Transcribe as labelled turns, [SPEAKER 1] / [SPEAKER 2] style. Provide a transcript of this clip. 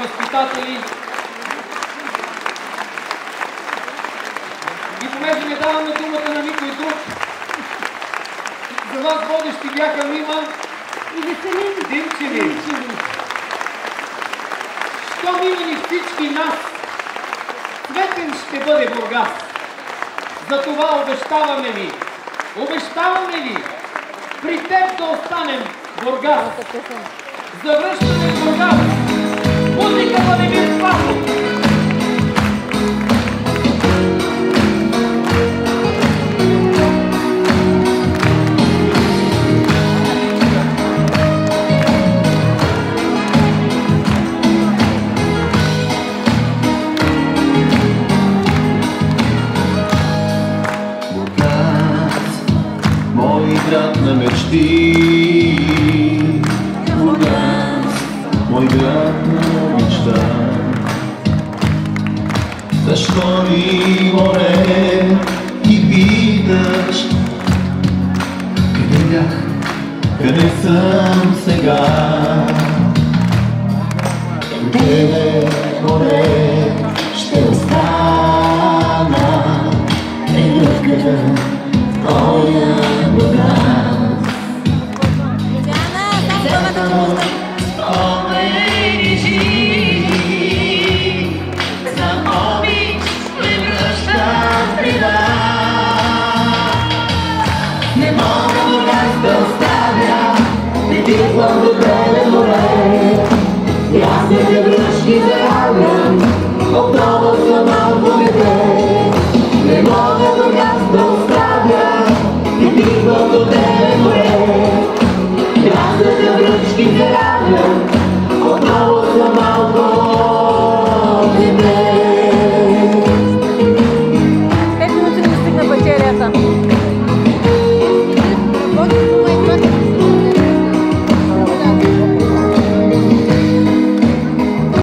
[SPEAKER 1] възпитатели. И понеже не даваме думата на никой друг, за вас водещи бяха Мима
[SPEAKER 2] и Веселин
[SPEAKER 1] Димчеви. Щом има ни всички нас, светен ще бъде Бургас. Затова обещаваме ви, при теб да останем, Бургас. Завръщаме в Бургас. Музика Владимир Спасов.
[SPEAKER 3] Мой град на мечти, Бургас, мой град на мечта. Защо ли море и питаш, къде бях, къде съм сега?